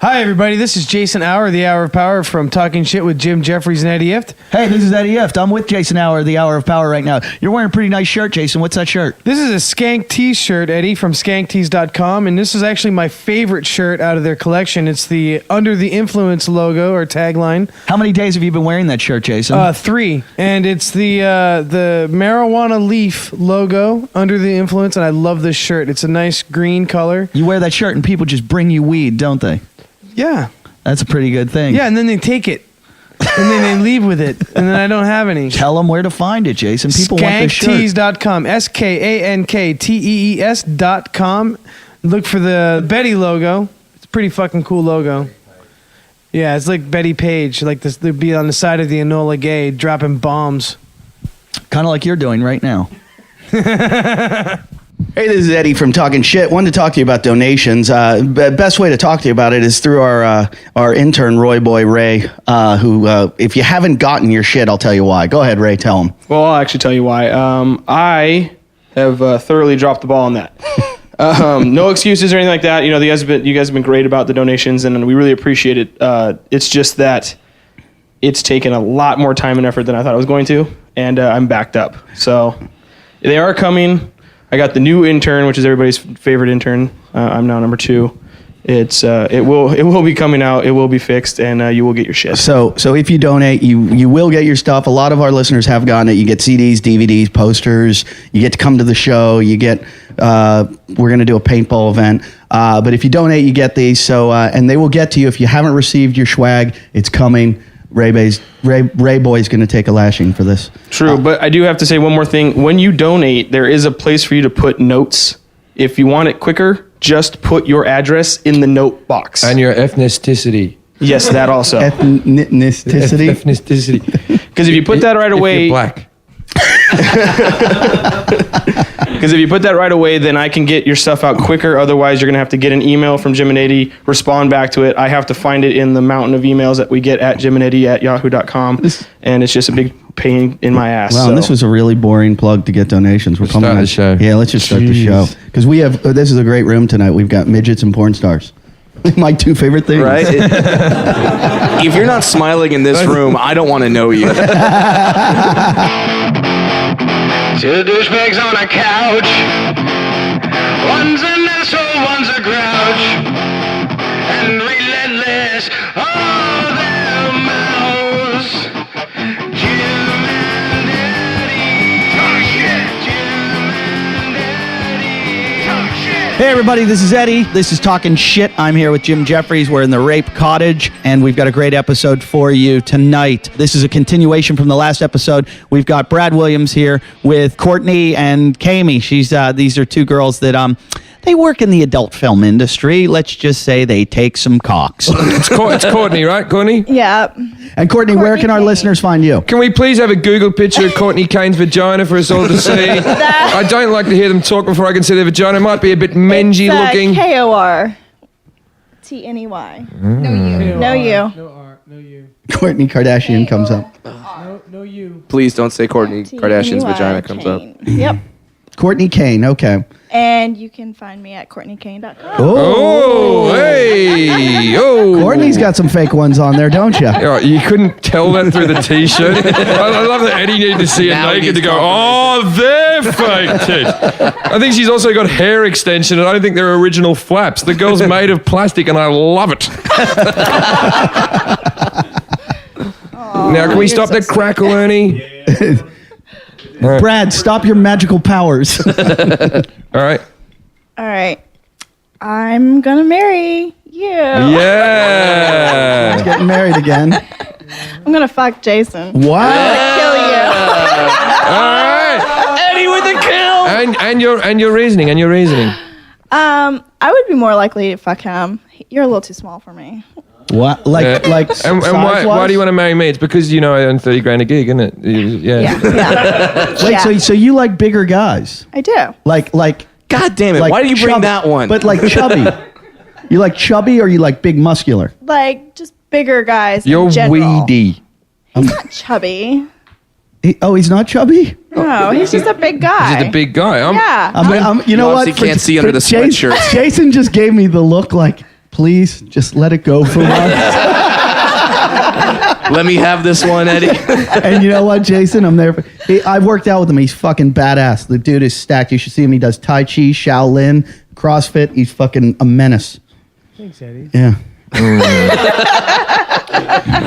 Hi, everybody. This is Jason Hour, the Hour of Power from Talkin Shit with Jim Jeffries and Eddie Ift. Hey, this is Eddie Ift. I'm with Jason Hour, the Hour of Power right now. You're wearing a pretty nice shirt, Jason. What's that shirt? This is a Skank Tees shirt, Eddie, from skanktees.com, and this is actually my favorite shirt out of their collection. It's the Under the Influence logo or tagline. How many days have you been wearing that shirt, Jason? 3. And it's the marijuana leaf logo, Under the Influence, and I love this shirt. It's a nice green color. You wear that shirt and people just bring you weed, don't they? Yeah. That's a pretty good thing. Yeah, and then they take it. And then they leave with it. And then I don't have any. Tell them where to find it, Jason. People want this shirt. Skanktees.com. SKANKTEES.com. Look for the Betty logo. It's a pretty fucking cool logo. Yeah, it's like Betty Page. Like this, they'd be on the side of the Enola Gay dropping bombs. Kind of like you're doing right now. Hey, this is Eddie from Talkin Shit. Wanted to talk to you about donations. Best way to talk to you about it is through our intern, Roy Boy Ray, who, if you haven't gotten your shit, I'll tell you why. Go ahead, Ray, tell him. Well, I'll actually tell you why. I have thoroughly dropped the ball on that. No excuses or anything like that. You know, you guys have been great about the donations, and we really appreciate it. It's just that it's taken a lot more time and effort than I thought it was going to, and I'm backed up. So they are coming. I got the new intern, which is everybody's favorite intern. I'm now number 2. It will be coming out. It will be fixed, and you will get your shit. So if you donate, you will get your stuff. A lot of our listeners have gotten it. You get CDs, DVDs, posters. You get to come to the show. You get. We're gonna do a paintball event. But if you donate, you get these. So and they will get to you if you haven't received your swag. It's coming. Ray Boy's going to take a lashing for this. True, but I do have to say one more thing. When you donate, there is a place for you to put notes. If you want it quicker, just put your address in the note box. And your ethnicity. Yes, that also. Ethnicity? Ethnicity. Because if you put that right away... If you're black. Because if you put that right away, then I can get your stuff out quicker. Otherwise, you're going to have to get an email from Jim and Eddie, respond back to it. I have to find it in the mountain of emails that we get at jimandeddie@yahoo.com. And it's just a big pain in my ass. Wow, so. This was a really boring plug to get donations. We're coming start the show. Yeah, let's just start the show. Because we have, this is a great room tonight. We've got Midgets and Pornstars. My 2 favorite things. Right? If you're not smiling in this room, I don't want to know you. 2 douchebags on a couch. One's an asshole, one's a grouch. And relentless, all their mouths. Jim and Eddie. Talk shit. Jim and Eddie. Talk shit. Hey, everybody, this is Eddie. This is Talkin Shit. I'm here with Jim Jeffries. We're in the Rape Cottage, and we've got a great episode for you tonight. This is a continuation from the last episode. We've got Brad Williams here with Courtney and Kami. These are 2 girls that they work in the adult film industry. Let's just say they take some cocks. It's Courtney, right, Courtney? Yeah. And Courtney, where can our listeners find you? Can we please have a Google picture of Courtney Kane's vagina for us all to see? I don't like to hear them talk before I can see their vagina. It might be a bit mangy looking. KORTNEY. No you. No R, no U. Courtney Kardashian comes up. No you. Please don't say Kourtney Kardashian's vagina comes up. Yep. Courtney Kane, okay. And you can find me at CourtneyKane.com. Oh, hey. Oh. Courtney's got some fake ones on there, don't you? Oh, you couldn't tell that through the T-shirt. I love that Eddie needed to see it naked to go, oh, they're fake tits. I think she's also got hair extension, and I don't think they're original flaps. The girl's made of plastic, and I love it. Now, can we stop that crackle, Ernie? Right. Brad, stop your magical powers. All right. All right. I'm going to marry you. Yeah. He's getting married again. I'm going to fuck Jason. Wow. I'm going to kill you. All right. Eddie with the kill. And your reasoning. I would be more likely to fuck him. You're a little too small for me. What? Like and why do you want to marry me? It's because, I earn $30,000 a gig, isn't it? Yeah. Wait, so you like bigger guys? I do. Like God damn it. like Why did you bring chubby, that one? But like chubby. You like chubby or you like big muscular? Like, just bigger guys You're in general. weedy. He's not chubby. He's not chubby? No, he's just a big guy. He's a big guy. Yeah. You know what? He can't see under the Jason, sweatshirt. Jason just gave me the look like, please just let it go for once. Let me have this one, Eddie. And you know what, Jason? I'm there. I've worked out with him. He's fucking badass. The dude is stacked. You should see him. He does Tai Chi, Shaolin, CrossFit. He's fucking a menace. Thanks, Eddie. Yeah.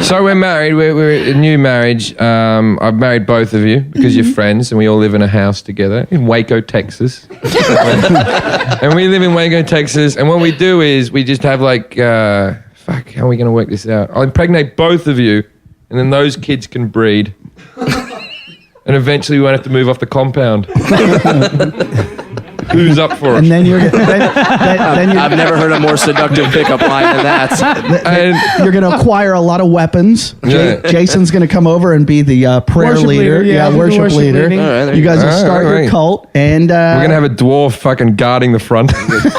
So we're married. We're a new marriage. I've married both of you because you're friends, and we all live in a house together in Waco, Texas. And we live in Waco, Texas. And what we do is we just have like, how are we going to work this out? I'll impregnate both of you, and then those kids can breed. And eventually we won't have to move off the compound. Who's up for it? And then you're I've never heard a more seductive pickup line than that. And you're going to acquire a lot of weapons. Yeah. Jason's going to come over and be the prayer Worship leader. leader, Worship leader. leading. All right, there You guys will go. start All your right. cult, and we're going to have a dwarf fucking guarding the front.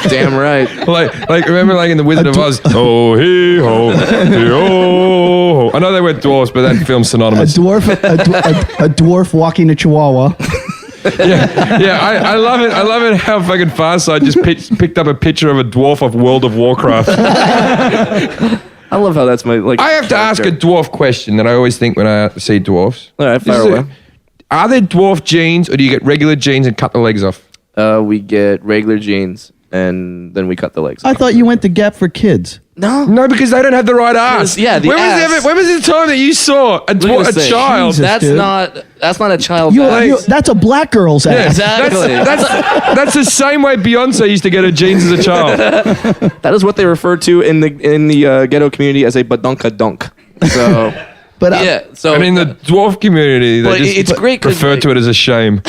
Damn right. like remember like in The Wizard of Oz? Oh, hee ho, hee ho. I know they were dwarfs, but that film's a synonymous. dwarf walking a chihuahua. Yeah, I love it. I love it how fucking Farside just picked up a picture of a dwarf of World of Warcraft. I love how that's my like. I have to ask a dwarf question that I always think when I see dwarfs. All right, fire Is away. it- Are there dwarf genes, or do you get regular genes and cut the legs off? We get regular genes, and then we cut the legs. I thought you went to Gap for kids. No, because they don't have the right ass. Yeah, the ass. When was the time that you saw a Look at this thing. child? Jesus. That's dude. not a child. ass. That's a black girl's Yeah, ass. Exactly. That's the same way Beyonce used to get her genes as a child. That is what they refer to in the ghetto community as a badunka dunk. So But yeah, so And in the dwarf community, they But just it's great 'cause, refer like- to it as a shame.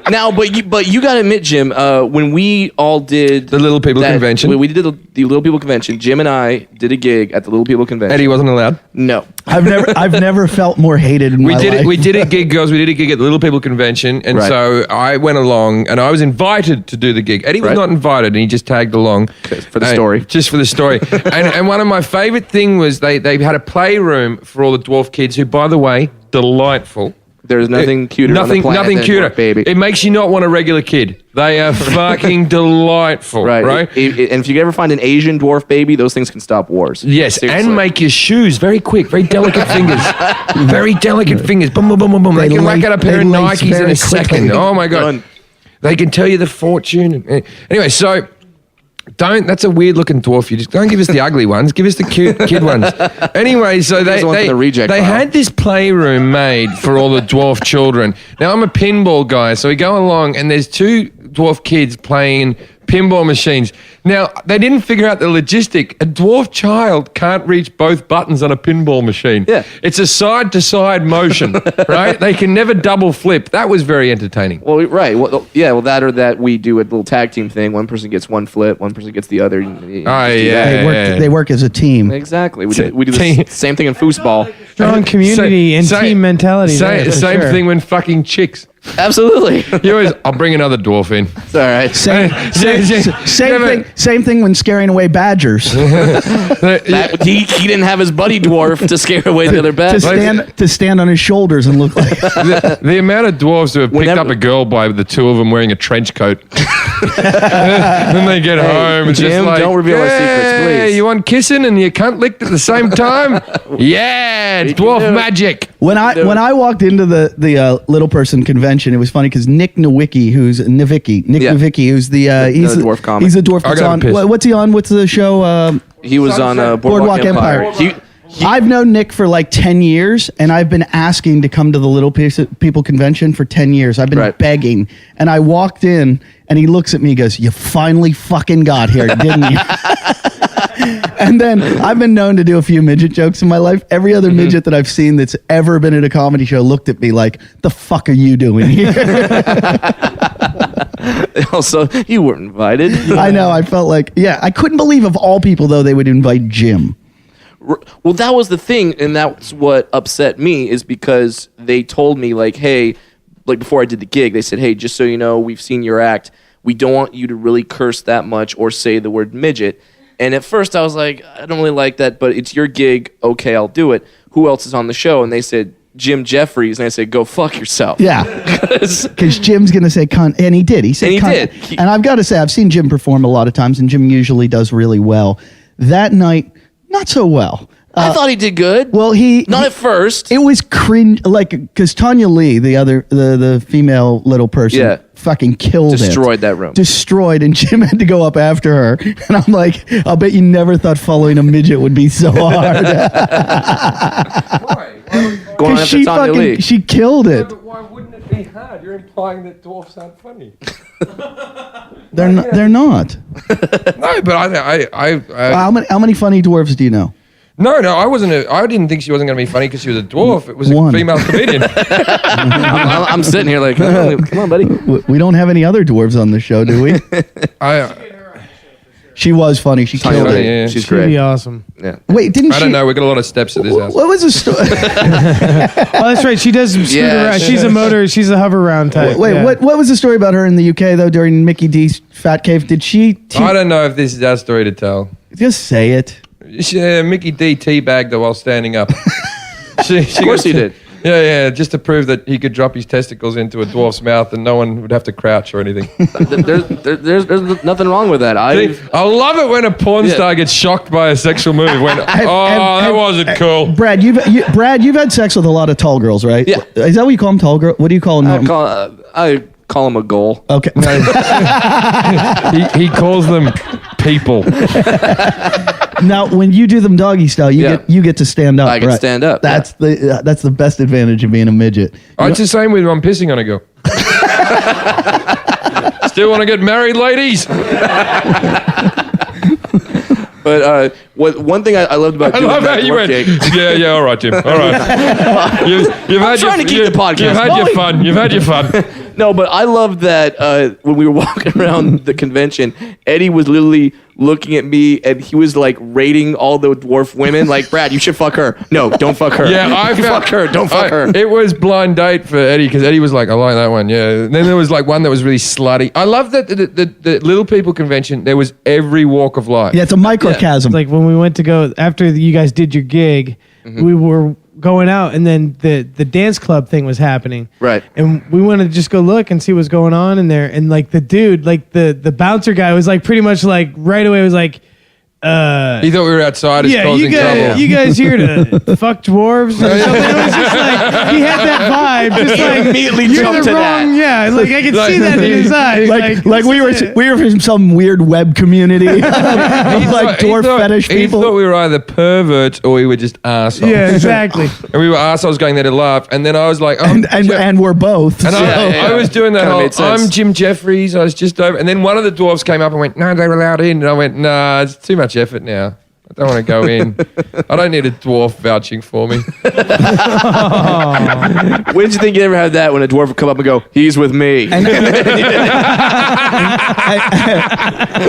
now, but you got to admit, Jim, when we all did The Little People Convention. we did the Little People Convention. Jim and I did a gig at the Little People Convention. Eddie wasn't allowed. No, I've never felt more hated in We my did life. it. We did a gig, girls. We did a gig at the Little People Convention, and Right. so I went along, and I was invited to do the gig. Eddie was Right. not invited, and he just tagged along for the story. Just for the story. and one of my favorite thing was they had a playroom for all the dwarf kids, who, by the way, delightful. there's nothing cuter. on the planet Nothing than cuter, dwarf baby. It makes you not want a regular kid. They are fucking delightful, right? And if you ever find an Asian dwarf baby, those things can stop wars. Yes, Seriously. and make your shoes very quick, very delicate fingers. Very delicate fingers. Boom, boom, boom, boom, boom. They can whack out a pair of lace Nikes in very a second. quickly. Oh, my God. Done. They can tell you the fortune. Anyway, so that's a weird looking dwarf. You just don't give us the ugly ones. Give us the cute kid ones. Anyway, so us the one for the reject they pile. had this playroom made for all the dwarf children. Now, I'm a pinball guy, so we go along and there's two dwarf kids playing pinball machines. Now, they didn't figure out the logistic. A dwarf child can't reach both buttons on a pinball machine. Yeah. It's a side-to-side motion, right? They can never double flip. That was very entertaining. Well, right. Well, yeah. Well, that or that we do a little tag team thing. One person gets one flip, one person gets the other. You just do yeah. that. They work as a team. Exactly. We do Team. the same thing in foosball. Strong community and team mentality. there, for Same sure. thing when fucking chicks. Absolutely. You always, I'll bring another dwarf in. It's all right. Same thing when scaring away badgers. He didn't have his buddy dwarf to scare away the other bad. to stand on his shoulders and look like The amount of dwarves who have picked Whenever- up a girl by the two of them wearing a trench coat. Then they get home and Jim, just like, don't reveal our secrets, "Hey, please." You want kissing and your cunt licked at the same time? Yeah, it's We can dwarf do it. magic. when I walked into the little person convention. It was funny because Nick Nowicki, who's Yeah. Nowicki, who's he's dwarf comic. He's a dwarf I that's gotta on. piss. What's he on? What's the show? He was on Boardwalk Empire. I've known Nick for like 10 years, and I've been asking to come to the Little People Convention for 10 years. I've been Right. begging, and I walked in, and he looks at me and goes, "You finally fucking got here, didn't you?" And then I've been known to do a few midget jokes in my life. Every other midget that I've seen that's ever been at a comedy show looked at me like, "The fuck are you doing here?" Also, you weren't invited. I know. I felt like, yeah, I couldn't believe of all people, though, they would invite Jim. Well, that was the thing, and that's what upset me is because they told me like, hey, like before I did the gig, they said, hey, just so you know, we've seen your act. We don't want you to really curse that much or say the word midget. And at first I was like, I don't really like that, but it's your gig. Okay, I'll do it. Who else is on the show? And they said, Jim Jeffries, and I say, go fuck yourself. Yeah. Because Jim's going to say cunt. And he did. He said And he cunt. did. And I've got to say, I've seen Jim perform a lot of times, and Jim usually does really well. That night, not so well. I thought he did good. Well, Not at first. It was cringe, like, because Tanya Lee, the female little person, fucking killed it. Destroyed that room. Destroyed, and Jim had to go up after her. And I'm like, I'll bet you never thought following a midget would be so hard. Why? Going after Tanya Lee. She killed it. But why wouldn't it be hard? You're implying that dwarfs aren't funny. They're not. No, but How many funny dwarves do you know? No, I didn't think she wasn't going to be funny because she was a dwarf. It was a One. female comedian. I'm sitting here like, come on, buddy. We don't have any other dwarves on the show, do we? She was funny. She killed it. Yeah. She's She'd great. be awesome. Yeah. Wait, didn't she? I don't know. We got a lot of steps at this house. What was the story? Oh, that's right. She does scoot Yeah, around. She's a hover round type. Wait, yeah. what was the story about her in the UK though during Mickey D's Fat Cave? Did she? I don't know if this is our story to tell. Just say it. Mickey D teabagged her while standing up. Of course he did. Yeah, just to prove that he could drop his testicles into a dwarf's mouth and no one would have to crouch or anything. There's nothing wrong with that. I love it when a porn star gets shocked by a sexual move. That wasn't cool. Brad, you've had sex with a lot of tall girls, right? Yeah. Is that what you call them, tall girl? What do you call them? I call him a goal. Okay. He calls them people. Now, when you do them doggy style, you get to stand up. I can stand up. That's the best advantage of being a midget. It's the same with when I'm pissing on a girl. Still want to get married, ladies? But one thing I loved about I doing love how that you dwarf went. gig- Yeah, all right, Jim. All right. You've had trying to keep the podcast You've had your going. fun. You've had your fun. No, but I love that when we were walking around the convention, Eddie was literally looking at me and he was like rating all the dwarf women. Like, Brad, you should fuck her. No, don't fuck her. Yeah, I fuck her. Don't fuck her. It was blind date for Eddie because Eddie was like, I like that one. Yeah. And then there was like one that was really slutty. I love that the Little People convention, there was every walk of life. Yeah, it's a microcosm. Like when we went to go after you guys did your gig, we were going out, and then the dance club thing was happening. Right. And we wanted to just go look and see what's going on in there. And like the dude, like the bouncer guy was like pretty much like right away was like, He thought we were outsiders causing trouble. you guys here to fuck dwarves or something? It was just like he had that vibe, just like immediately you're jumped the to wrong, that. Yeah, like I could see that in his eyes. like we were from some weird web community of like dwarf fetish He people. thought we were either perverts or we were just assholes. Yeah, exactly. And we were assholes going there to laugh. And then I was like, and we're both. And Yeah. I was doing that Kinda whole, made sense. I'm Jim Jeffries. I was just over. And then one of the dwarves came up and went, no, they're allowed in. And I went, nah, it's too much effort now. I don't want to go in. I don't need a dwarf vouching for me. When did you think you ever had that when a dwarf would come up and go, he's with me? And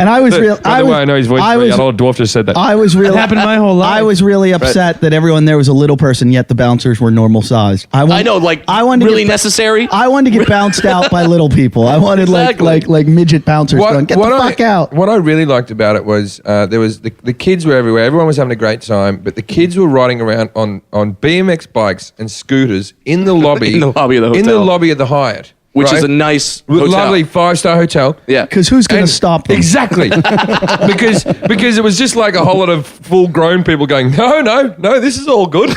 I was real. By the way, I know his voice. A little dwarf just said that. I was really. It happened my whole life. I was really upset that everyone there was a little person, yet the bouncers were normal sized. I know, like, really necessary? I wanted to get bounced out by little people. I wanted Exactly. like midget bouncers going, get the fuck out. What I really liked about it was there was the kids were everywhere. Everyone was having a great time, but the kids were riding around on BMX bikes and scooters in the lobby. In the lobby of the In the hotel. lobby of the Hyatt. Which right? is a nice hotel. Lovely 5-star hotel. Yeah. Because who's going to And- stop them? Exactly. because it was just like a whole lot of full-grown people going, no, this is all good.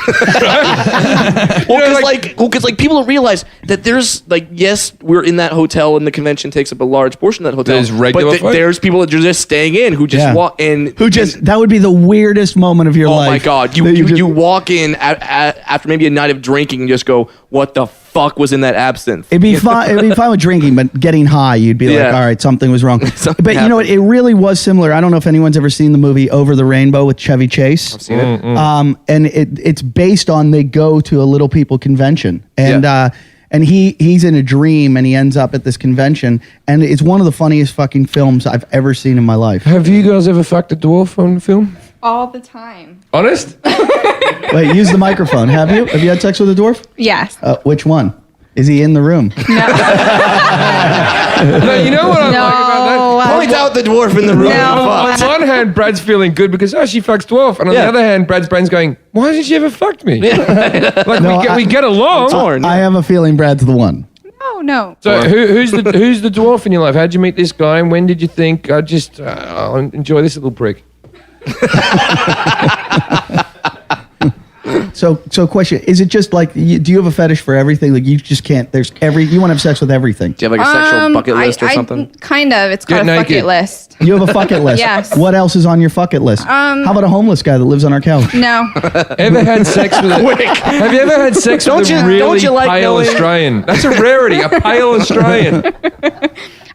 Well, because people don't realize that there's yes, we're in that hotel and the convention takes up a large portion of that hotel. There's regular but folk. there's people that are just staying in who just Yeah. walk in. That would be the weirdest moment of your Oh life. my God! You walk in after maybe a night of drinking and just go, "What the fuck was in that absinthe?" It'd be fine. It'd be fine with drinking, but getting high, you'd be like, Yeah. "All right, something was wrong." Something But you know what? happened. It really was similar. I don't know if anyone's ever seen the movie Over the Rainbow with Chevy Chase. I've seen it. And it's based on they go to a Little People convention, and and he's in a dream, and he ends up at this convention, and it's one of the funniest fucking films I've ever seen in my life. Have you guys ever fucked a dwarf on film? All the time. Honest? Wait, use the microphone. Have you had sex with a dwarf? Yes. Which one? Is he in the room? No, you know what I like about that? Point out the dwarf in the room. On one hand, Brad's feeling good because she fucks dwarf, and on the other hand, Brad's brain's going, why hasn't she ever fucked me? We get along. I have a feeling Brad's the one. No. So who's the dwarf in your life? How'd you meet this guy, and when did you think I'll enjoy this little prick? So question, is it just like, do you have a fetish for everything? Like you just can't, you want to have sex with everything. Do you have like a sexual bucket list or something? Kind of. It's called a bucket list. You have a bucket list? Yes. What else is on your bucket list? How about a homeless guy that lives on our couch? No. Ever had sex with Have you ever had sex with a really pale Australian? That's a rarity, a pale Australian.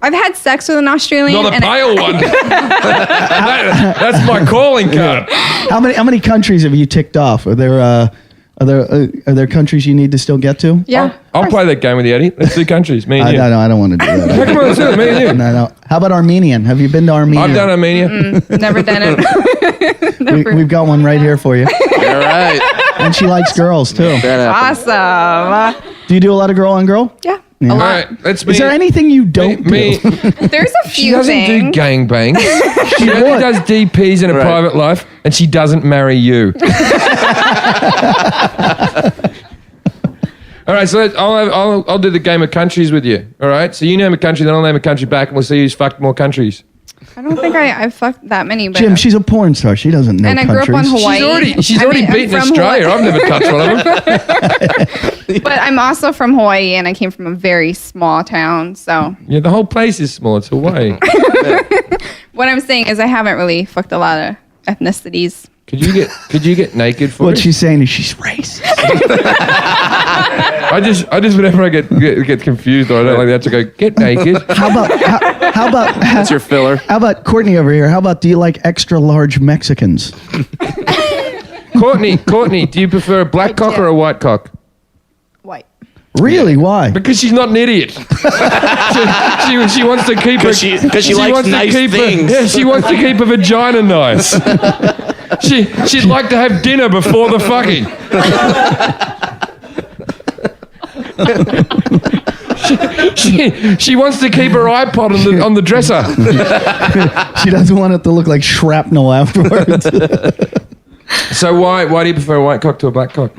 I've had sex with an Australian. Not a pale one. That's my calling card. How many countries have you ticked off? Are there countries you need to still get to? Yeah. I'll play that game with you, Eddie. Let's do countries. Me and you. No, I don't want to do that. How come let's do it? Me and you. No. How about Armenian? Have you been to Armenia? I've done Armenia. Never done it. We've got one right here for you. All right. And she likes girls too. Awesome. Do you do a lot of girl on girl? Yeah. Yeah. A All lot. right, let's Is there anything you don't do? There's a few She doesn't do things. gangbangs. She only does DPs in a private life, and she doesn't marry you. All right, so I'll do the game of countries with you. All right, so you name a country, then I'll name a country back, and we'll see who's fucked more countries. I don't think I've fucked that many. But Jim, she's a porn star. She doesn't know and I countries. grew up on Hawaii. She's already I'm beaten from Australia. Hawaii. I've never touched one of them. But I'm also from Hawaii, and I came from a very small town. So Yeah, the whole place is small. It's Hawaii. what I'm saying is I haven't really fucked a lot of ethnicities. Could you get naked for What us? she's saying is she's racist. I just whenever I get confused or I don't like that to go get naked. How about That's your filler. how about Courtney over here? How about do you like extra large Mexicans? Courtney, do you prefer a black cock or a white cock? White. Really? Why? Because she's not an idiot. she wants to keep her. Because she likes wants to nice keep things. She wants to keep her vagina nice. She'd like to have dinner before the fucking. She wants to keep her iPod on the dresser. She doesn't want it to look like shrapnel afterwards. So why do you prefer a white cock to a black cock?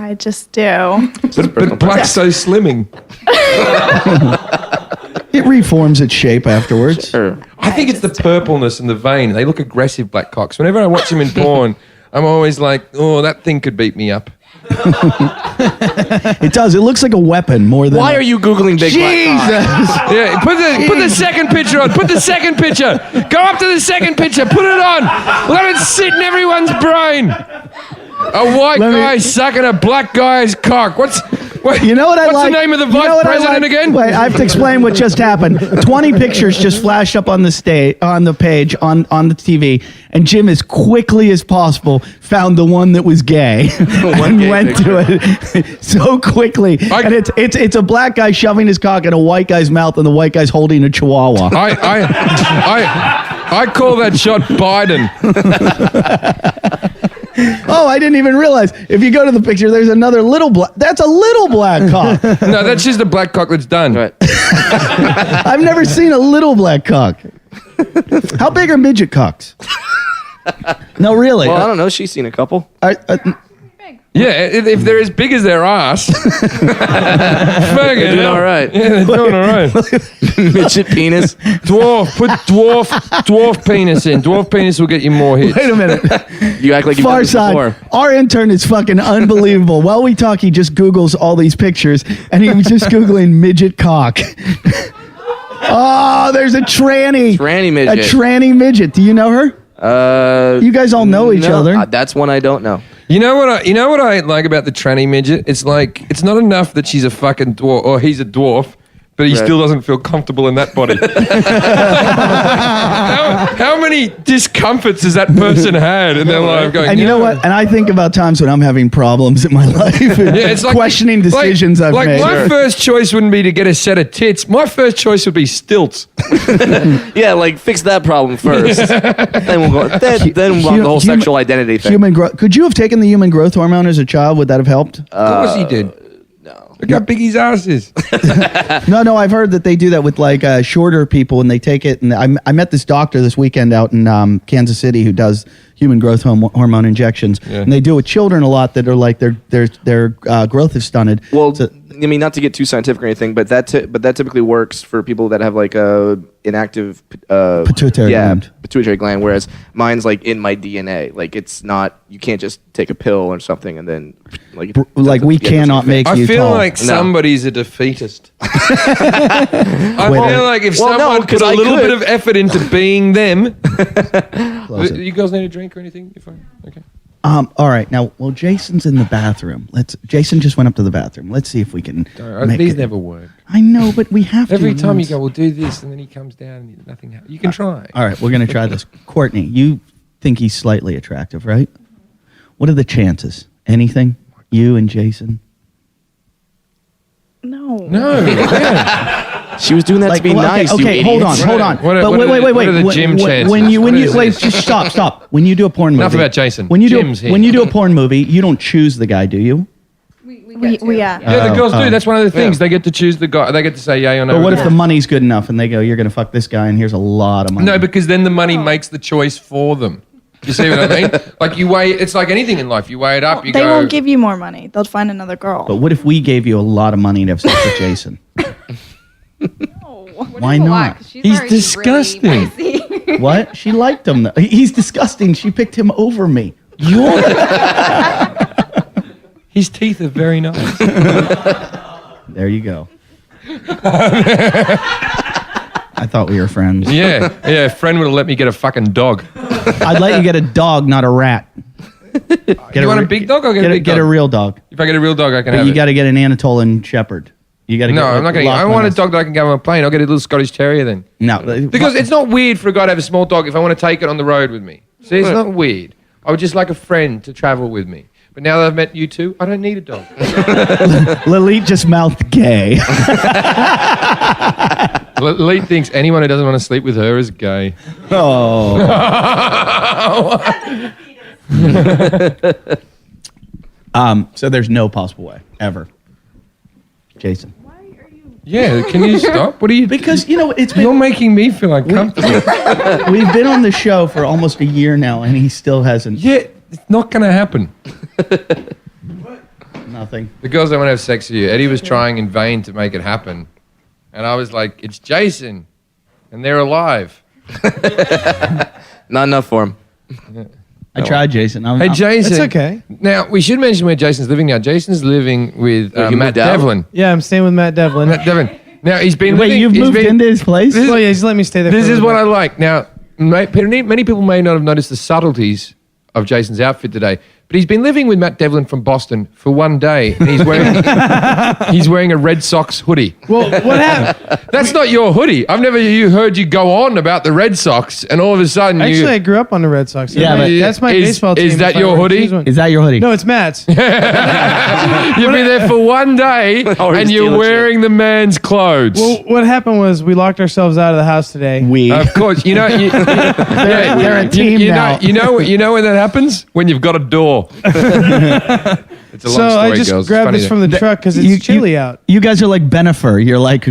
I just do. But black's so slimming. It reforms its shape afterwards. Sure. I think it's the purpleness and the vein. They look aggressive, black cocks. Whenever I watch them in porn, I'm always like, oh, that thing could beat me up. It does. It looks like a weapon more than. Why are you Googling big black cock? Yeah, put the second picture on. Put the second picture. Go up to the second picture. Put it on. Let it sit in everyone's brain. A white guy sucking a black guy's cock. You know what I like? What's the name of the vice president again? Wait, I have to explain what just happened. 20 pictures just flashed up on the page on the TV, and Jim, as quickly as possible, found the one that was gay and gay went to it so quickly. And it's a black guy shoving his cock in a white guy's mouth, and the white guy's holding a chihuahua. I call that shot Biden. Oh, I didn't even realize. If you go to the picture, there's another little black. That's a little black cock. No, that's just a black cock that's done. Right. I've never seen a little black cock. How big are midget cocks? No, really. Well, I don't know. She's seen a couple. Yeah, if they're as big as their ass. They're doing all right. Yeah, they're doing all right. Midget penis. Put dwarf penis in. Dwarf penis will get you more hits. Wait a minute. You act like you've done this before. Farside, our intern is fucking unbelievable. While we talk, he just Googles all these pictures, and he was just Googling midget cock. Oh, there's a tranny. Tranny midget. A tranny midget. Do you know her? You guys all know each other. That's one I don't know. You know what I like about the tranny midget? It's like it's not enough that she's a fucking dwarf or he's a dwarf, but he still doesn't feel comfortable in that body. how many discomforts has that person had in their life? Going, And you know what? And I think about times when I'm having problems in my life, and it's like questioning decisions I've made. My first choice wouldn't be to get a set of tits. My first choice would be stilts. Yeah, like fix that problem first. Then we'll go. Then we'll have the whole sexual identity thing. Human growth. Could you have taken the human growth hormone as a child? Would that have helped? Of course he did. No. Look how big his ass is. No, I've heard that they do that with like shorter people, and they take it. And I met this doctor this weekend out in Kansas City who does human growth hormone injections, and they do it with children a lot that are like their growth is stunted. Well, I mean, not to get too scientific or anything, but that typically works for people that have like a inactive pituitary gland. Pituitary gland. Whereas mine's like in my DNA. Like it's not. You can't just take a pill or something and then like we cannot make you I feel tall. like somebody's a defeatist. I feel like if someone put a little bit of effort into being them. You girls need a drink or anything? You're fine. Okay. All right. Now, well, Jason's in the bathroom. Jason just went up to the bathroom. Let's see if we can. These never work. I know, but we have to. Every time you go, we'll do this, and then he comes down and nothing happens. You can try. All right, we're going to try this. Courtney, you think he's slightly attractive, right? What are the chances? Anything? You and Jason? No. She was doing that to be nice. Okay, hold on. What are the gym chances? When you just stop. When you do a porn movie. Enough about Jason. When you do a porn movie, you don't choose the guy, do you? Yeah. Yeah, the girls do. That's one of the things. They get to choose the guy. They get to say yay or no. But what if the money's good enough and they go, you're going to fuck this guy and here's a lot of money? No, because then the money makes the choice for them. You see what I mean? Like you weigh. It's like anything in life. You weigh it up. They won't give you more money. They'll find another girl. But what if we gave you a lot of money to have sex with Jason? Why not? He's disgusting. Really What? She liked him. He's disgusting. She picked him over me. His teeth are very nice. There you go. I thought we were friends. Yeah. A friend would have let me get a fucking dog. I'd let you get a dog, not a rat. You want a big dog or get a big dog? Get a real dog. If I get a real dog, I can But have you it. got to get an Anatolian Shepherd. You got to. No, I'm not getting. I want a dog that I can go on a plane. I'll get a little Scottish Terrier then. No, Because it's not weird for a guy to have a small dog if I want to take it on the road with me. See, it's not weird. I would just like a friend to travel with me. But now that I've met you two, I don't need a dog. Lalit just mouthed gay. Lee thinks anyone who doesn't want to sleep with her is gay. Oh. So there's no possible way ever, Jason. Yeah, can you stop? What are you? Because it's been. You're making me feel uncomfortable. We've been on the show for almost a year now, and he still hasn't. Yeah, it's not going to happen. Nothing. The girls don't want to have sex with you. Eddie was trying in vain to make it happen. And I was like, it's Jason. And they're alive. Not enough for him. I tried, Jason. Hey, Jason. It's okay. Now, we should mention where Jason's living now. Jason's living with Matt Devlin. Yeah, I'm staying with Matt Devlin. Matt Devlin. Now, he's been Wait, living... you've moved into his place? Oh, yeah, he's let me stay there. This is what I like. Now, many people may not have noticed the subtleties of Jason's outfit today, but he's been living with Matt Devlin from Boston for one day, and he's wearing a Red Sox hoodie. Well, what happened? That's not your hoodie. I've never heard you go on about the Red Sox, and all of a sudden Actually, I grew up on the Red Sox. Yeah, but that's my baseball team. Is that if I your were to hoodie? choose one. Is that your hoodie? No, it's Matt's. You've been there for one day, and you're wearing the man's clothes. Well, what happened was we locked ourselves out of the house today. Of course, they're a team now. You know when that happens? When you've got a door. It's a long story, I just girls. It's grabbed funny this from the truck because it's chilly out. You guys are like Benifer. You're like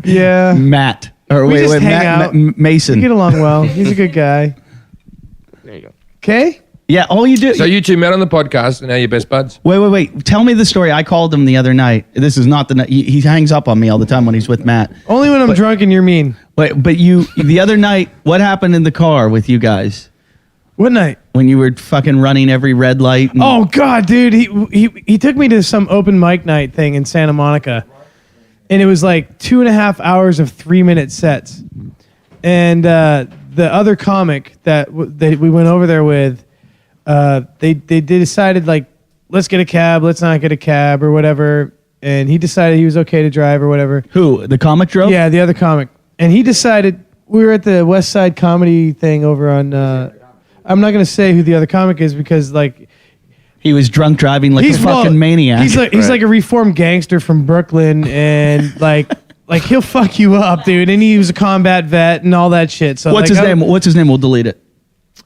Yeah. Matt. Or We wait, just wait, hang Matt, out. Mason. We get along well. He's a good guy. There you go. Okay? Yeah, all you do. So you two met on the podcast, and now you're best buds. Wait. Tell me the story. I called him the other night. This is not the night. He hangs up on me all the time when he's with Matt. Only when I'm drunk and you're mean. But the other night, what happened in the car with you guys? What night? When you were fucking running every red light. And Oh God, dude! He took me to some open mic night thing in Santa Monica, and it was like 2.5 hours of 3-minute sets. And the other comic that we went over there with, they decided like, let's get a cab, let's not get a cab or whatever. And he decided he was okay to drive or whatever. who? The comic drove? Yeah, the other comic. And he decided we were at the West Side Comedy thing over on. I'm not gonna say who the other comic is because like He was drunk driving like a fucking maniac. He's like a reformed gangster from Brooklyn, and like he'll fuck you up, dude. And he was a combat vet and all that shit. So What's like, his name? What's his name? We'll delete it.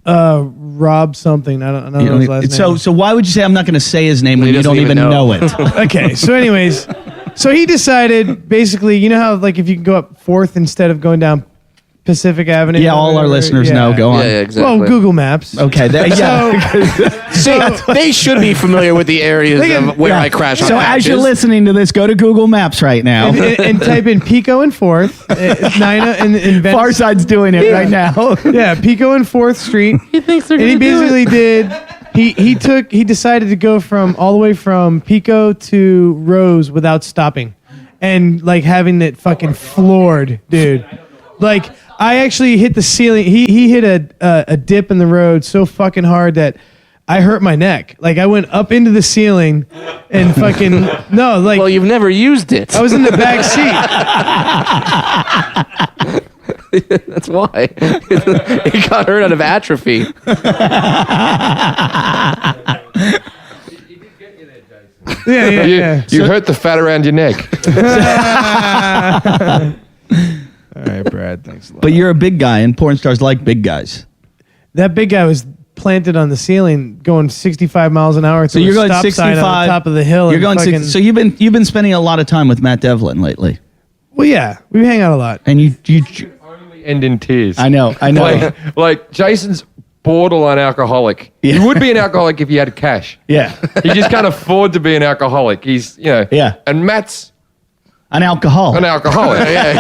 Rob something. I don't know his last name. So why would you say I'm not going to say his name when you don't even know it? Okay, so anyways, so he decided basically, you know how like if you can go up 4th instead of going down Pacific Avenue? Yeah, all our listeners know. Go on. Yeah, exactly. Well, Google Maps. Okay. They should be familiar with the areas of where I crash. So as you're listening to this, go to Google Maps right now. and type in Pico and 4th. Nina and Venice. Farside's doing it right now. Yeah, Pico and 4th Street. He thinks they're going to do it. He decided to go all the way from Pico to Rose without stopping. And like having it fucking floored, dude. Like I actually hit the ceiling. He hit a dip in the road so fucking hard that I hurt my neck. Like I went up into the ceiling and fucking no, like Well, you've never used it. I was in the back seat. That's why. He got hurt out of atrophy. Yeah. You hurt the fat around your neck. All right, Brad. Thanks a lot. But you're a big guy, and porn stars like big guys. That big guy was planted on the ceiling, going 65 miles an hour. So you're going 65 on the top of the hill. You're going so you've been spending a lot of time with Matt Devlin lately, Well, yeah, we hang out a lot. and you End in tears. I know. Like Jason's borderline alcoholic. Yeah. He would be an alcoholic if he had cash. Yeah, He just can't afford to be an alcoholic. He's, Yeah. And Matt's an alcoholic. an alcoholic. And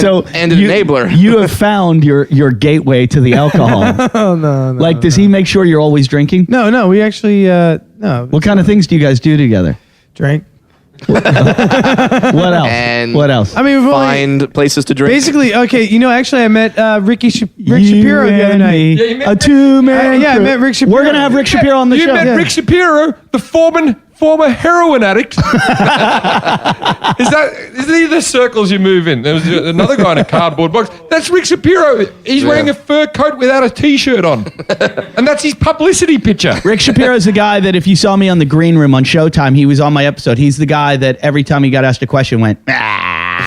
an enabler. You have found your gateway to the alcohol. Oh no. Like, does he make sure you're always drinking? No. We actually no. What kind of things do you guys do together? Drank. What else? And What else? I mean, we've only find places to drink. basically okay. Actually, I met Rick Shapiro the other night. you met a two-man. Yeah, I crew. met Rick Shapiro. We're gonna have Rick Shapiro on the You show. met Yeah. Rick Shapiro, the former heroin addict. Is he the circles you move in? There was another guy in a cardboard box. That's Rick Shapiro. He's wearing a fur coat without a t-shirt on. And that's his publicity picture. Rick Shapiro is the guy that if you saw me on the green room on Showtime, he was on my episode. He's the guy that every time he got asked a question went,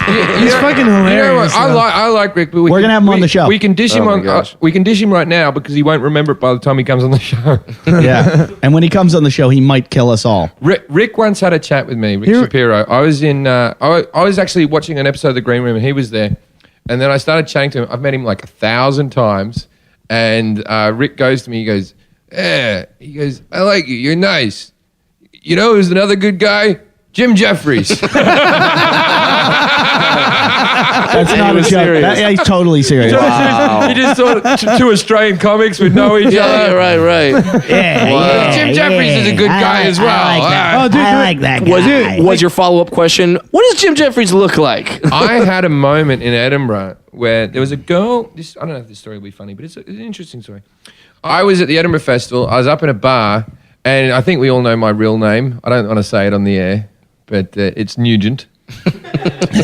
He's fucking hilarious. You know what? I like Rick, but We're gonna have him on the show. We can dish him Oh my on. gosh. We can dish him right now because he won't remember it by the time he comes on the show. yeah. And when he comes on the show, he might kill us all. Rick once had a chat with me, Rick Shapiro. I was in. I was actually watching an episode of The Green Room, and he was there. And then I started chatting to him. I've met him like 1,000 times. And Rick goes to me. He goes, "Yeah." He goes, "I like you. You're nice. You know who's another good guy? Jim Jeffries." That's not a joke. Yeah, he's totally serious. He just saw two Australian comics would know each Yeah, other. right. Jim Jeffries is a good guy as well. Oh, dude, I like that guy. Was your follow-up question, what does Jim Jeffries look like? I had a moment in Edinburgh where there was a girl. I don't know if this story will be funny, but it's an interesting story. I was at the Edinburgh Festival. I was up in a bar, and I think we all know my real name. I don't want to say it on the air, but it's Nugent.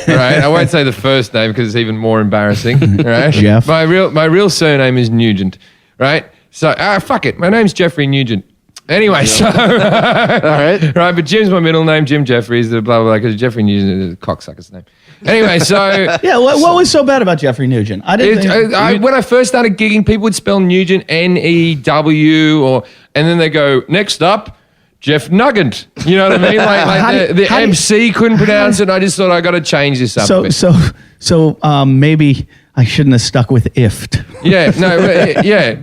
Right? I won't say the first name because it's even more embarrassing. Right? Jeff. My real surname is Nugent. Right? So fuck it. My name's Jeffrey Nugent. Anyway, so all right, but Jim's my middle name. Jim Jeffries. The blah blah blah. Because Jeffrey Nugent is a cocksucker's name. Anyway, so Yeah, what was so bad about Jeffrey Nugent? I didn't. when I first started gigging, people would spell Nugent N-E-W, and then they go, next up, Jeff Nugent. You know what I mean? Like the MC couldn't pronounce it, and I just thought I got to change this up a bit. So maybe I shouldn't have stuck with IFT.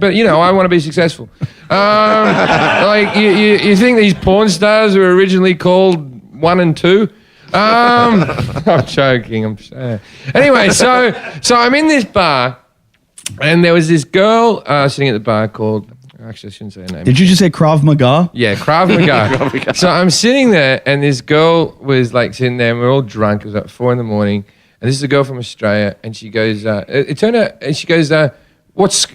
But I want to be successful. Like you think these porn stars were originally called 1 and 2? I'm joking. Anyway, so I'm in this bar, and there was this girl sitting at the bar called. Actually, I shouldn't say her name. Did you just say Krav Maga? Yeah, Krav Maga. So I'm sitting there, and this girl was like sitting there, and we're all drunk. It was like 4 a.m, and this is a girl from Australia, and she goes, it turned out, and she goes,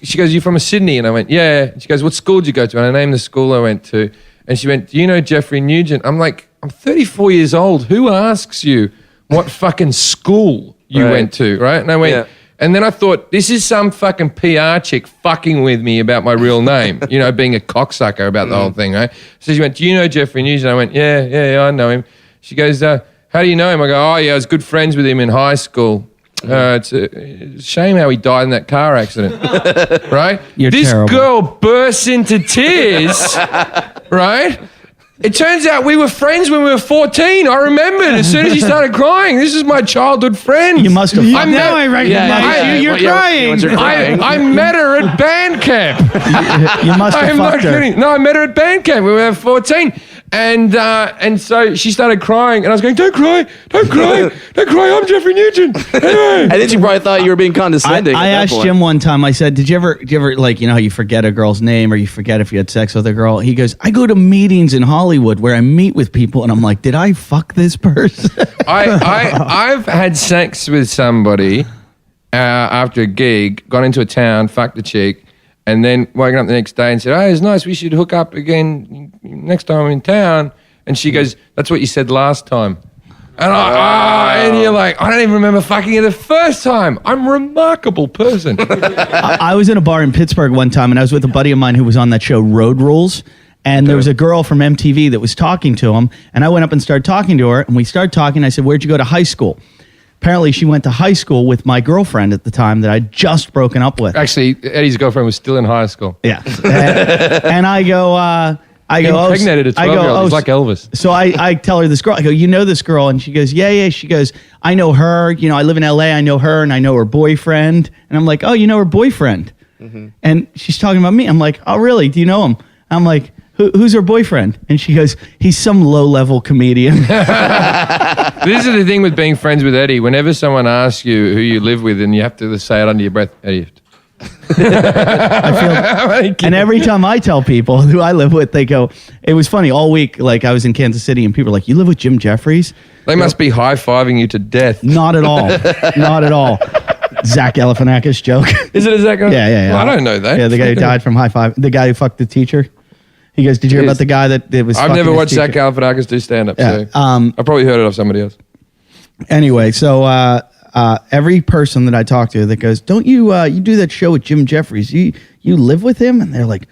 she goes, "You from Sydney?" And I went, "Yeah." And she goes, "What school did you go to?" And I named the school I went to, and she went, "Do you know Jeffrey Nugent?" I'm like, "I'm 34 years old. Who asks you what fucking school you went to?" Right? And I went. Yeah. And then I thought, this is some fucking PR chick fucking with me about my real name, being a cocksucker about the whole thing, right? So she went, "Do you know Jeffrey Nugent?" I went, yeah, I know him. She goes, "How do you know him?" I go, "Oh, yeah, I was good friends with him in high school." It's a shame how he died in that car accident, right? This terrible. girl bursts into tears, right? It turns out we were friends when we were 14. I remembered as soon as she started crying. This is my childhood friend. You must have. Now I recognize you. You're crying. I met her at band camp. You must have I'm not fucked her. kidding. No, I met her at band camp when we were 14. And so she started crying, and I was going, don't cry, I'm Jeffrey Nugent. Anyway. And then she probably thought you were being condescending. I asked Jim one time, I said, did you ever like, you know how you forget a girl's name or you forget if you had sex with a girl? He goes, I go to meetings in Hollywood where I meet with people, and I'm like, did I fuck this person? I've had sex with somebody after a gig, gone into a town, fucked a chick, and then woken up the next day and said, oh, it's nice, we should hook up again next time I'm in town. And she goes, that's what you said last time. And you're like, I don't even remember fucking you the first time. I'm a remarkable person. I was in a bar in Pittsburgh one time, and I was with a buddy of mine who was on that show Road Rules. And there was a girl from MTV that was talking to him. And I went up and started talking to her. And we started talking. I said, where'd you go to high school? Apparently, she went to high school with my girlfriend at the time that I'd just broken up with. Actually, Eddie's girlfriend was still in high school. Yeah. And I go, He impregnated a 12-year-old. He's like Elvis. So I tell her this girl. I go, you know this girl? And she goes, yeah. She goes, I know her. You know, I live in LA. I know her, and I know her boyfriend. And I'm like, oh, you know her boyfriend? Mm-hmm. And she's talking about me. I'm like, oh, really? Do you know him? I'm like, who's her boyfriend? And she goes, he's some low-level comedian. This is the thing with being friends with Eddie. Whenever someone asks you who you live with, and you have to say it under your breath, Eddie. And every time I tell people who I live with, they go, it was funny all week. Like I was in Kansas City and people are like, you live with Jim Jeffries? They must be high-fiving you to death. Not at all. Not at all. Zach Galifianakis joke. Is it a Zach? Yeah. Well, I don't know that. Yeah, the guy who died from high five. The guy who fucked the teacher. He goes, did you hear about the guy that was I've fucking never his watched teacher? Zach Galifianakis do stand-up. Yeah, So I probably heard it off somebody else. Anyway, so every person that I talk to that goes, don't you you do that show with Jim Jeffries? You live with him? And they're like,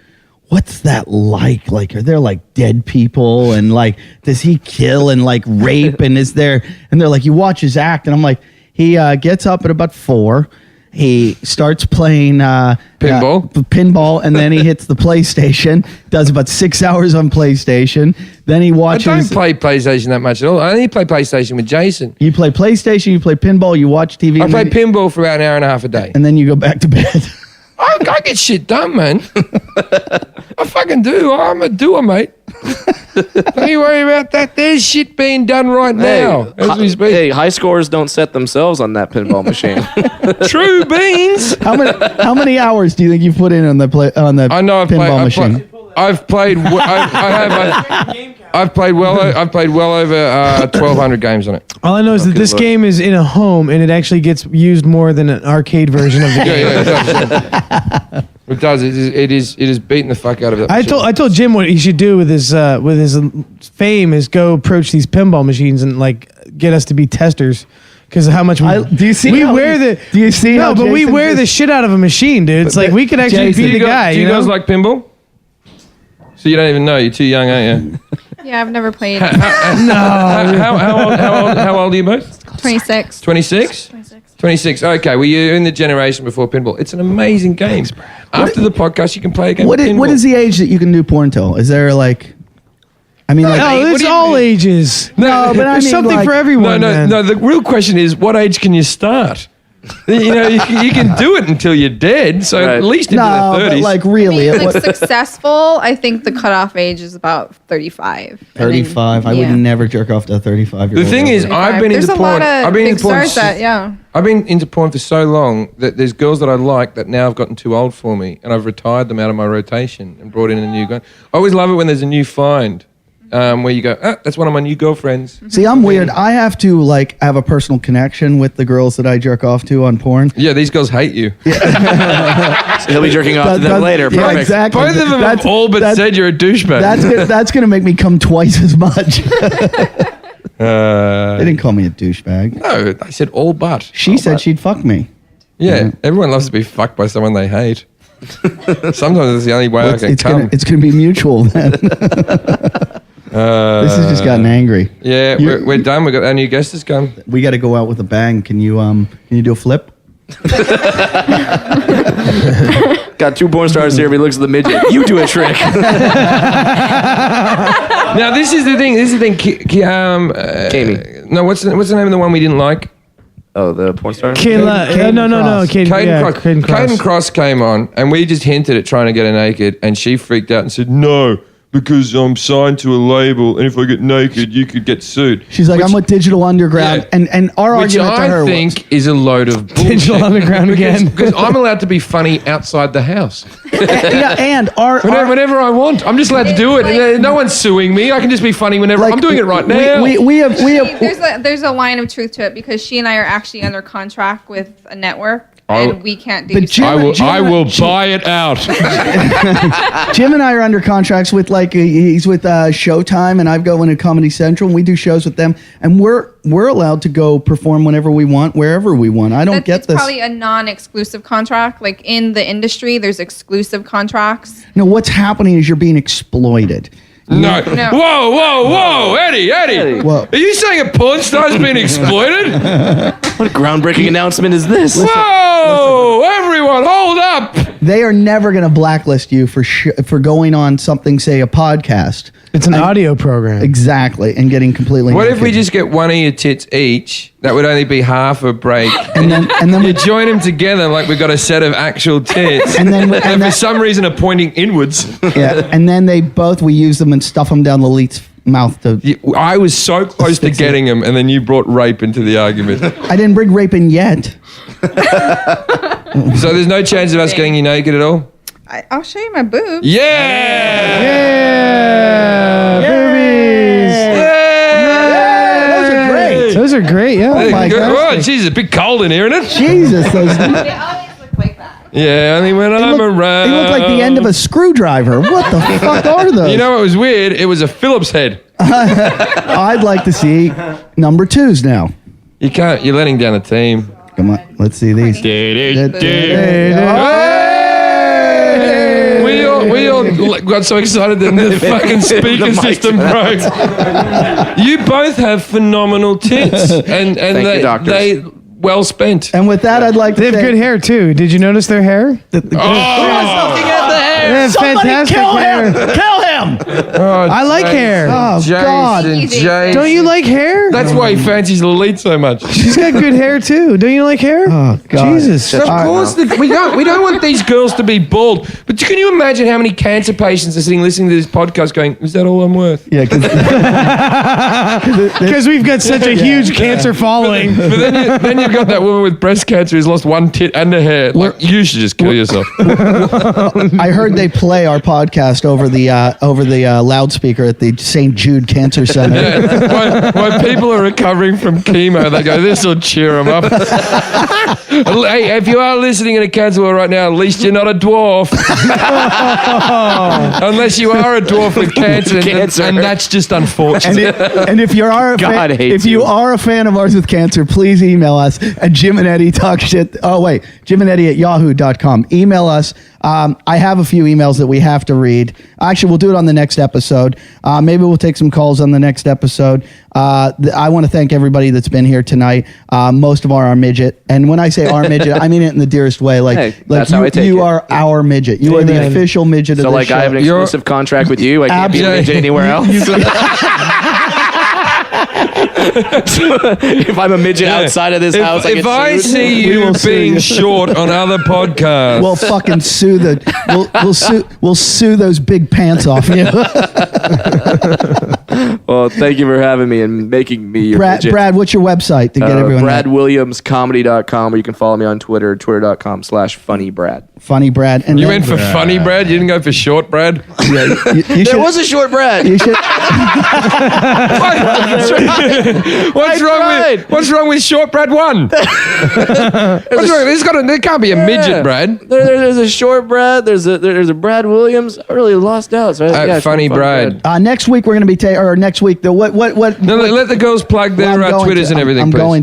what's that like? Like, are there like dead people? And like, does he kill and like rape? And is there? And they're like, you watch his act? And I'm like, he gets up at about 4. He starts playing pinball, and then he hits the PlayStation. Does about 6 hours on PlayStation. Then he watches. I don't play PlayStation that much at all. I only play PlayStation with Jason. You play PlayStation, you play pinball, you watch TV. I play pinball for about an hour and a half a day. And then you go back to bed. I get shit done, man. I fucking do. I'm a doer, mate. Don't you worry about that. There's shit being done right now as we speak. Hey, high scores don't set themselves on that pinball machine. True beans. How many hours do you think you've put in on the pinball machine? I've played well over 1,200 games on it. All I know is that this game is in a home, and it actually gets used more than an arcade version of the game. Yeah, it does. It is beating the fuck out of that. I told Jim what he should do with his fame is go approach these pinball machines and like get us to be testers. Because of how much do you see? Do you see? No, but we wear the shit out of a machine, dude. It's like we could actually be the guy. Do you guys like pinball? So you don't even know. You're too young, aren't you? Yeah, I've never played. How old are you both? 26. 26? 26. Okay, well, you're in the generation before pinball. It's an amazing game. After the podcast, you can play a game of pinball. What is the age that you can do porn till? Is there like... I mean, it's all ages. No, but there's something for everyone. No. The real question is, what age can you start? You know, you can do it until you're dead. So at least into the 30s. But like really, Successful. I think the cutoff age is about 35. 35. I would never jerk off to a 35-year-old. The thing is, I've been into porn. I've been into porn. I've been into porn for so long that there's girls that I like that now have gotten too old for me, and I've retired them out of my rotation and brought in a new guy. I always love it when there's a new find. Where you go, that's one of my new girlfriends. See, I'm weird. I have to like have a personal connection with the girls that I jerk off to on porn. Yeah, these girls hate you. Yeah. So he'll be jerking off to them later. Yeah, Perfect. exactly. Both of them have all but said you're a douchebag. That's gonna make me come twice as much. They didn't call me a douchebag. No, I said all but. She said she'd fuck me. Yeah, everyone loves to be fucked by someone they hate. Sometimes it's the only way I can come. It's gonna be mutual then. This has just gotten angry. Yeah, we're done. We got our new guest has come. We got to go out with a bang. Can you do a flip? Got 2 porn stars here. He looks at the midget. You do a trick. Now this is the thing. Kami. No, what's the name of the one we didn't like? Oh, the porn star? Caden, no. Caden Cross came on, and we just hinted at trying to get her naked, and she freaked out and said, "No, because I'm signed to a label, and if I get naked, you could get sued." She's like, I'm with Digital Underground, Yeah. and our Which argument to her I think is a load of bullshit. Digital Underground again. Because I'm allowed to be funny outside the house. and our Whenever I want. I'm just allowed to do it. No one's suing me. I can just be funny whenever. I'm doing it right now. We have There's a line of truth to it because she and I are actually under contract with a network. And we can't do but so. I will buy it out. Jim and I are under contracts with he's with Showtime, and I've going to Comedy Central, and we do shows with them, and we're allowed to go perform whenever we want, wherever we want. I don't get it's this. Probably a non-exclusive contract. Like in the industry, there's exclusive contracts. No, what's happening is you're being exploited. No. Whoa, Eddie. Whoa. Are you saying a porn star's being exploited? What a groundbreaking announcement is this? Whoa, everyone, hold up. They are never going to blacklist you for going on something, say a podcast. It's an audio program. Exactly, and getting completely What naked. if we just get one of your tits each? That would only be half a break. and then You we join them together like we've got a set of actual tits. And then- and and for that- some reason are pointing inwards. yeah, and then we use them and stuff them down the leet's mouth to. I was so close to getting them, and then you brought rape into the argument. I didn't bring rape in yet. So there's no chance of us getting you naked at all? I'll show you my boobs. Yeah! Boobies. Those are great. Those are great, yeah. Oh my Good. gosh. Oh, geez, it's a bit cold in here, isn't it? Jesus, those. They always look like that. Yeah, only when I'm around. They look like the end of a screwdriver. What the fuck are those? You know what was weird? It was a Phillips head. I'd like to see number 2s now. You can't. You're letting down the team. Come on, let's see these. We all got so excited that the fucking speaker mic system broke. You both have phenomenal tits, and Thank you, doctors. they well spent. And with that, I'd like to They have say, good hair, too. Did you notice their hair? Oh, They have somebody fantastic kill hair. him! Kill him! I like hair. Oh, God. Jason. Don't you like hair? That's why he fancies the lead so much. She's got good hair, too. Don't you like hair? Oh, God. Jesus. Of course, we don't want these girls to be bald. But can you imagine how many cancer patients are sitting listening to this podcast going, "Is that all I'm worth?" Yeah, Because we've got such a huge cancer following. But then you've got that woman with breast cancer who's lost one tit and a hair. Like, you should just kill yourself. I heard they play our podcast over the loudspeaker at the St. Jude Cancer Center. Yeah. When people are recovering from chemo, they go, "This will cheer them up." Hey, if you are listening in a cancer ward right now, at least you're not a dwarf. Unless you are a dwarf with cancer, and that's just unfortunate. And if you are a fan of ours with cancer, please email us at Jim and Eddie talk shit. Oh wait, Jim and Eddie at yahoo.com. Email us. I have a few emails that we have to read. Actually, we'll do it on the next episode. Maybe we'll take some calls on the next episode. I want to thank everybody that's been here tonight. Most of them are our midget, and when I say our midget, I mean it in the dearest way. That's how I take you it. are our midget. You are the Amen. official midget of So, the like, show. I have an exclusive contract with you. I can't be a midget anywhere else. If I'm a midget outside of this house, If I get sued. see We you will sue being you. short on other podcasts, We'll fucking sue we'll sue those big pants off you. Well, thank you for having me and making me your midget. Brad, what's your website to get everyone? BradWilliamsComedy.com, or you can follow me on Twitter, twitter.com/funnybrad. Funny Brad. And you then- went for funny Brad. You didn't go for short Brad. you There should, was a short Brad. you should, What's wrong with short Brad one? What's wrong? There can't be a midget Brad. There's a short Brad. There's a Brad Williams. I really lost out. So Funny Brad. next week we're going to be next week the what No, let the girls plug their Well, I'm going Twitters to. and everything. I'm please. going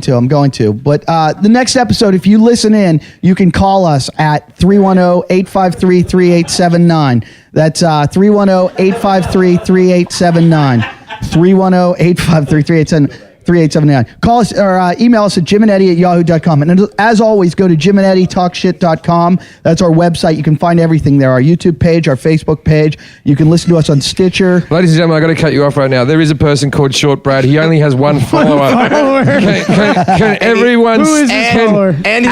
to. But the next episode, if you listen in, you can call us at 310-853-3879. That's 310-853-3879. 310-853-3879. Call us or email us at jimandeddy@yahoo.com. And as always, go to jimandeddytalkshit.com. That's our website. You can find everything there. Our YouTube page, our Facebook page. You can listen to us on Stitcher. Ladies and gentlemen, I got to cut you off right now. There is a person called Short Brad. He only has one follower. Can everyone... Who is this follower? And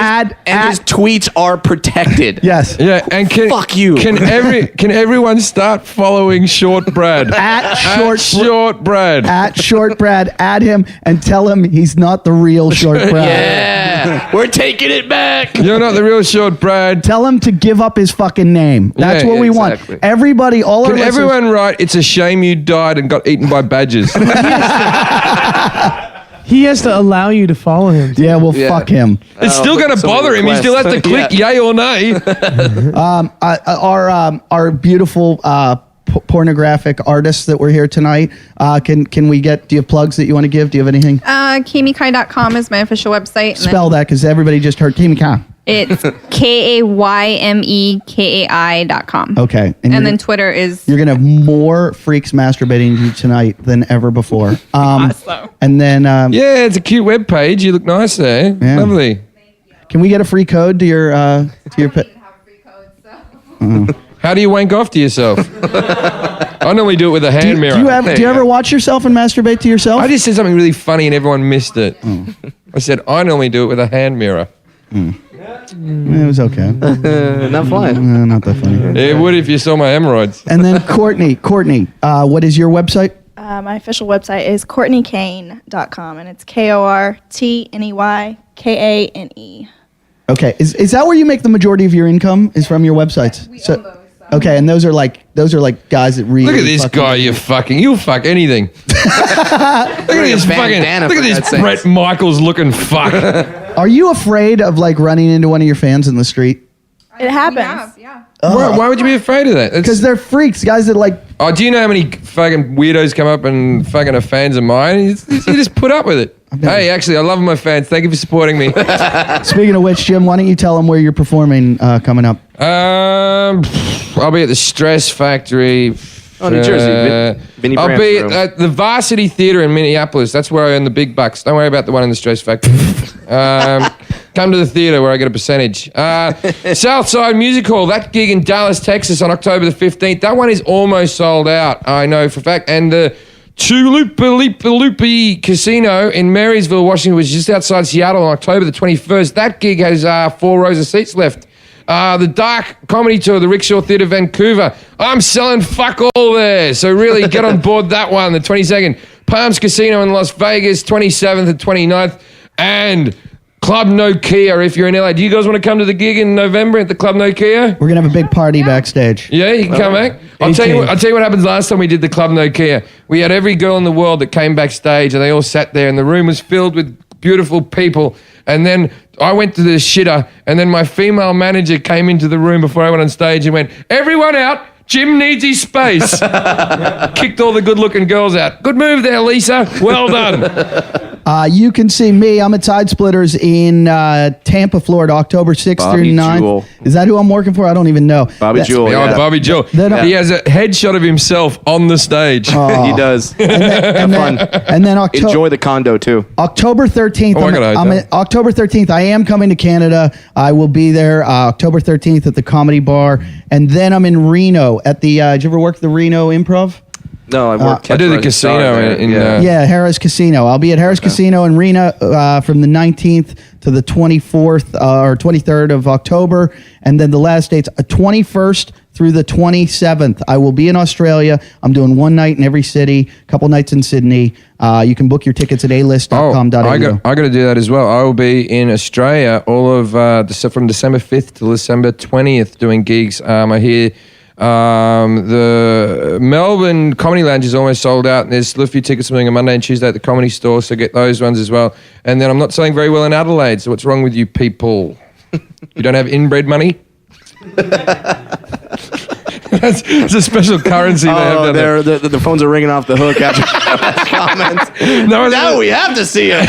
his tweets are protected. Yes. Yeah, and Fuck you. Can everyone start following Short Brad? At Short Brad. At Short Brad. Add him and tell him he's not the real Short Brad. Yeah. We're taking it back. You're not the real Short Brad. Tell him to give up his fucking name. That's Yeah, what we exactly. want. Everybody, all our Can listeners- everyone write, it's a shame you died and got eaten by badgers? He has to allow you to follow him. Yeah, well, fuck him. It's still going to so many bother him. He still has to requests. click yay or nay. Our beautiful pornographic artists that were here tonight. Can we get? Do you have plugs that you want to give? Do you have anything? KamiKai.com is my official website. And Spell that because everybody just heard Kimika. It's KAYMEKAI.com. Okay, And then Twitter is you're gonna have more freaks masturbating to you tonight than ever before. Awesome. And then Yeah, it's a cute web page. You look nice there. Yeah. Lovely. can we get a free code to your How do you wank off to yourself? I normally do it with a hand mirror. Do you ever watch yourself and masturbate to yourself? I just said something really funny and everyone missed it. I said, I normally do it with a hand mirror. It was okay. Not fine. Not that funny. It would if you saw my hemorrhoids. And then Courtney, what is your website? My official website is CourtneyKane.com, and it's KourtneyKane. Okay, is that where you make the majority of your income? Is from your websites? We own those, so. Okay, and those are like guys that really Look at this guy, you'll fuck anything. Look at this bandana, look at for this God's sakes. Brett Michaels looking fuck. Are you afraid of like running into one of your fans in the street? It happens. We have, yeah. Why would you be afraid of that? Because they're freaks, guys that like. Oh, do you know how many fucking weirdos come up and fucking are fans of mine? You just put up with it. Hey, actually, I love my fans. Thank you for supporting me. Speaking of which, Jim, why don't you tell them where you're performing coming up? I'll be at the Stress Factory. Oh, New Jersey. Vinny I'll Brandt's be room. at the Varsity Theater in Minneapolis. That's where I earn the big bucks. Don't worry about the one in the Stress Factory. Come to the theater where I get a percentage. Southside Music Hall, that gig in Dallas, Texas on October the 15th. That one is almost sold out, I know for a fact. And the Chulupalupi Casino in Marysville, Washington, which is just outside Seattle on October the 21st. That gig has 4 rows of seats left. The Dark Comedy Tour, the Rickshaw Theatre, Vancouver. I'm selling fuck all there. So really get on board that one, the 22nd. Palms Casino in Las Vegas, 27th and 29th. And Club Nokia if you're in LA. Do you guys want to come to the gig in November at the Club Nokia? We're gonna have a big party backstage. Yeah, you can come back. I'll tell you what happens last time we did the Club Nokia. We had every girl in the world that came backstage and they all sat there and the room was filled with beautiful people. And then I went to the shitter and then my female manager came into the room before I went on stage and went, everyone out, Jim needs his space. Kicked all the good-looking girls out. Good move there, Lisa. Well done. You can see me. I'm at Side Splitters in Tampa, Florida, October 6th through Bobby 9th. Jewell. Is that who I'm working for? I don't even know. Bobby Jewell. Oh, Yeah. Bobby Joe. Then- He has a headshot of himself on the stage. He does. And then Enjoy the condo too. October 13th. Oh, I got a hotel. October 13th. I am coming to Canada. I will be there October 13th at the Comedy Bar, and then I'm in Reno at the. Did you ever work the Reno Improv? No, I work. I do the casino in Yeah, Harris Casino. I'll be at Harris Casino in Reno from the 19th to the 24th or 23rd of October, and then the last date's 21st through the 27th. I will be in Australia. I'm doing one night in every city, a couple nights in Sydney. You can book your tickets at alist.com.au. I got to do that as well. I will be in Australia all of from December 5th to December 20th doing gigs. I hear the Melbourne Comedy Lounge is almost sold out, and there's still a few tickets on a Monday and Tuesday at the Comedy Store, so get those ones as well. And then I'm not selling very well in Adelaide, so what's wrong with you people? You don't have inbred money? It's a special currency they have Oh, down there. the phones are ringing off the hook after comments. No, Now we have to see it.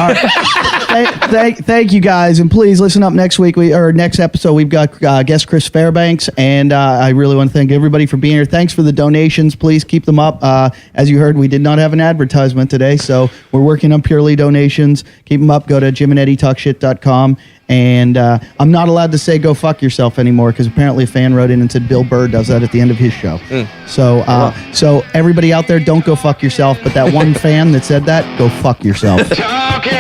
Thank you guys, and please listen up next week. Next episode, we've got guest Chris Fairbanks, and I really want to thank everybody for being here. Thanks for the donations. Please keep them up. As you heard, we did not have an advertisement today, so we're working on purely donations. Keep them up. Go to JimandEddieTalkShit.com. And I'm not allowed to say go fuck yourself anymore because apparently a fan wrote in and said Bill Burr does that at the end of his show. So everybody out there, don't go fuck yourself. But that one fan that said that, go fuck yourself. Talking